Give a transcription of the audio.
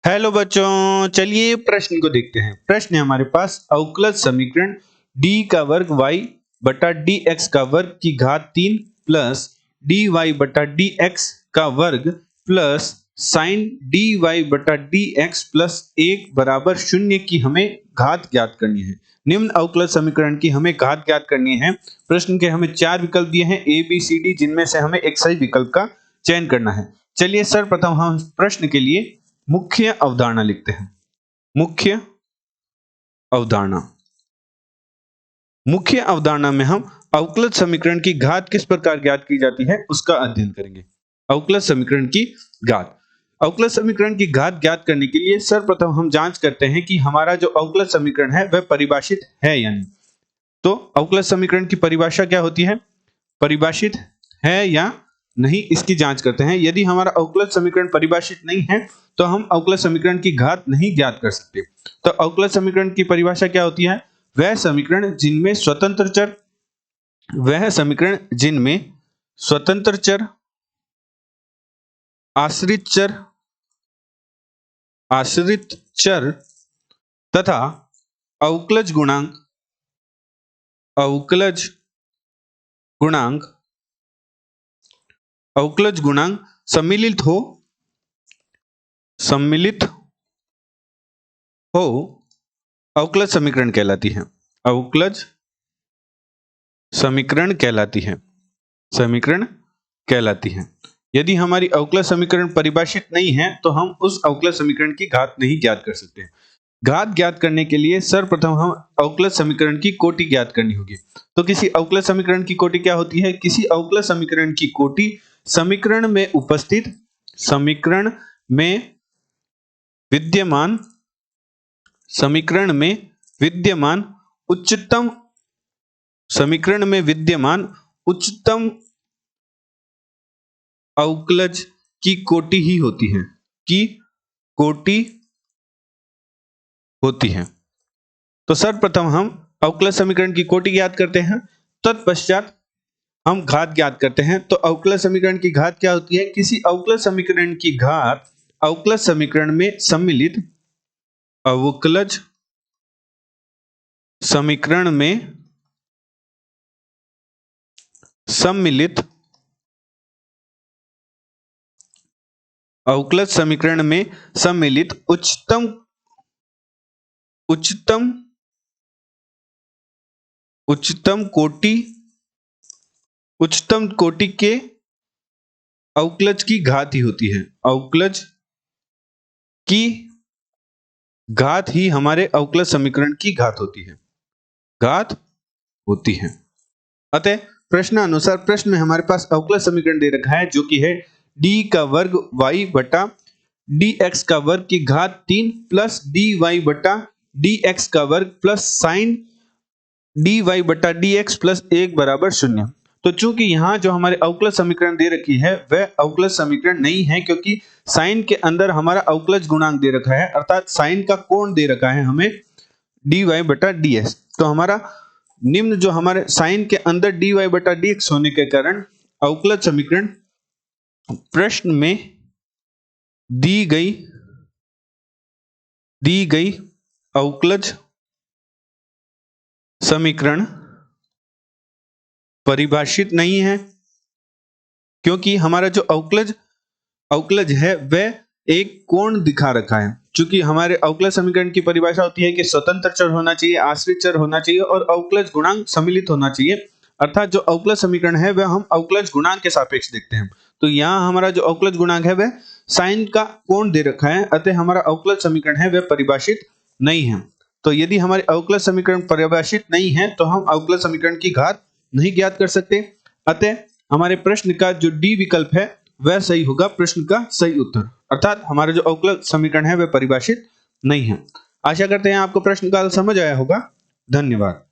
Hello बच्चों, चलिए प्रश्न को देखते हैं। प्रश्न है हमारे पास अवकलज समीकरण d का वर्ग y बटा dx का वर्ग की घात 3 प्लस dy बटा dx का वर्ग प्लस साइन dy बटा dx प्लस 1 बराबर 0 की हमें घात ज्ञात करनी है। निम्न अवकलज समीकरण की हमें घात ज्ञात करनी है। प्रश्न के हमें 4 विकल्प दिए हैं a b c d, जिनमें से हमें एक सही विकल्प का चयन करना है। चलिए सर्वप्रथम हम प्रश्न के लिए मुख्य अवधारणा लिखते हैं। मुख्य अवधारणा, मुख्य अवधारणा में हम अवकलज समीकरण की घात किस प्रकार ज्ञात की जाती है उसका अध्ययन करेंगे। अवकलज समीकरण की घात, अवकलज समीकरण की घात ज्ञात करने के लिए सर्वप्रथम हम जांच करते हैं कि हमारा जो अवकलज समीकरण है वह परिभाषित है या नहीं। तो अवकलज समीकरण की परिभाषा क्या होती है, परिभाषित है या नहीं, इसकी जांच करते हैं। यदि हमारा अवकलज समीकरण परिभाषित नहीं है तो हम अवकलज समीकरण की घात नहीं ज्ञात कर सकते। तो अवकलज समीकरण की परिभाषा क्या होती है, वह समीकरण जिनमें स्वतंत्र चर, वह समीकरण जिनमें स्वतंत्र चर, आश्रित चर तथा अवकलज गुणांक सम्मिलित हो अवकलज समीकरण कहलाती है। अवकलज समीकरण कहलाती है। यदि हमारी अवकलज समीकरण परिभाषित नहीं है तो हम उस अवकलज समीकरण की घात नहीं ज्ञात कर सकते। घात ज्ञात करने के लिए सर्वप्रथम हम अवकलज समीकरण की कोटि ज्ञात करनी होगी। तो किसी अवकलज समीकरण की कोटि क्या होती है, किसी अवकलज समीकरण की कोटि समीकरण में उपस्थित, समीकरण में विद्यमान उच्चतम अवकलज की कोटि ही होती है। तो सर्वप्रथम हम अवकलज समीकरण की कोटि ज्ञात करते हैं, तत्पश्चात हम घात ज्ञात करते हैं। तो अवकलज समीकरण की घात क्या होती है, किसी अवकलज समीकरण की घात अवकलज समीकरण में सम्मिलित, अवकलज समीकरण में सम्मिलित उच्चतम कोटि के अवकलज की घात ही होती है। अवकलज की घात ही हमारे अवकलज समीकरण की घात होती है। अतः प्रश्नानुसार प्रश्न में हमारे पास अवकलज समीकरण दे रखा है जो कि है d का वर्ग y बटा dx का वर्ग की घात 3 प्लस dy बटा dx का वर्ग प्लस साइन dy बटा dx प्लस 1 बराबर 0। तो चूंकि यहाँ जो हमारे अवकलज समीकरण दे रखी है वह अवकलज समीकरण नहीं है, क्योंकि साइन के अंदर हमारा अवकलज गुणांक दे रखा है, अर्थात साइन का कोण दे रखा है हमें dy बटा ds। तो हमारा निम्न जो हमारे साइन के अंदर dy बटा dx होने के कारण अवकलज समीकरण प्रश्न में दी गई अवकलज समीकरण परिभाषित नहीं है, क्योंकि हमारा जो अवकलज है वह एक कोण दिखा रखा है। चूंकि हमारे अवकलज समीकरण की परिभाषा होती है कि स्वतंत्र चर होना चाहिए, आश्रित चर होना चाहिए और अवकलज गुणांक सम्मिलित होना चाहिए, अर्थात जो अवकलज समीकरण है वह हम अवकलज गुणांक के सापेक्ष देखते हैं। तो यहाँ हमारा जो अवकलज गुणांक है वह साइन का कोण दे रखा है, अतः हमारा अवकलज समीकरण है वह परिभाषित नहीं है। तो यदि हमारे अवकलज समीकरण परिभाषित नहीं है तो हम अवकलज समीकरण की घात नहीं ज्ञात कर सकते। अतः हमारे प्रश्न का जो डी विकल्प है वह सही होगा, प्रश्न का सही उत्तर, अर्थात हमारा जो अवकलज समीकरण है वह परिभाषित नहीं है। आशा करते हैं आपको प्रश्न का समझ आया होगा। धन्यवाद।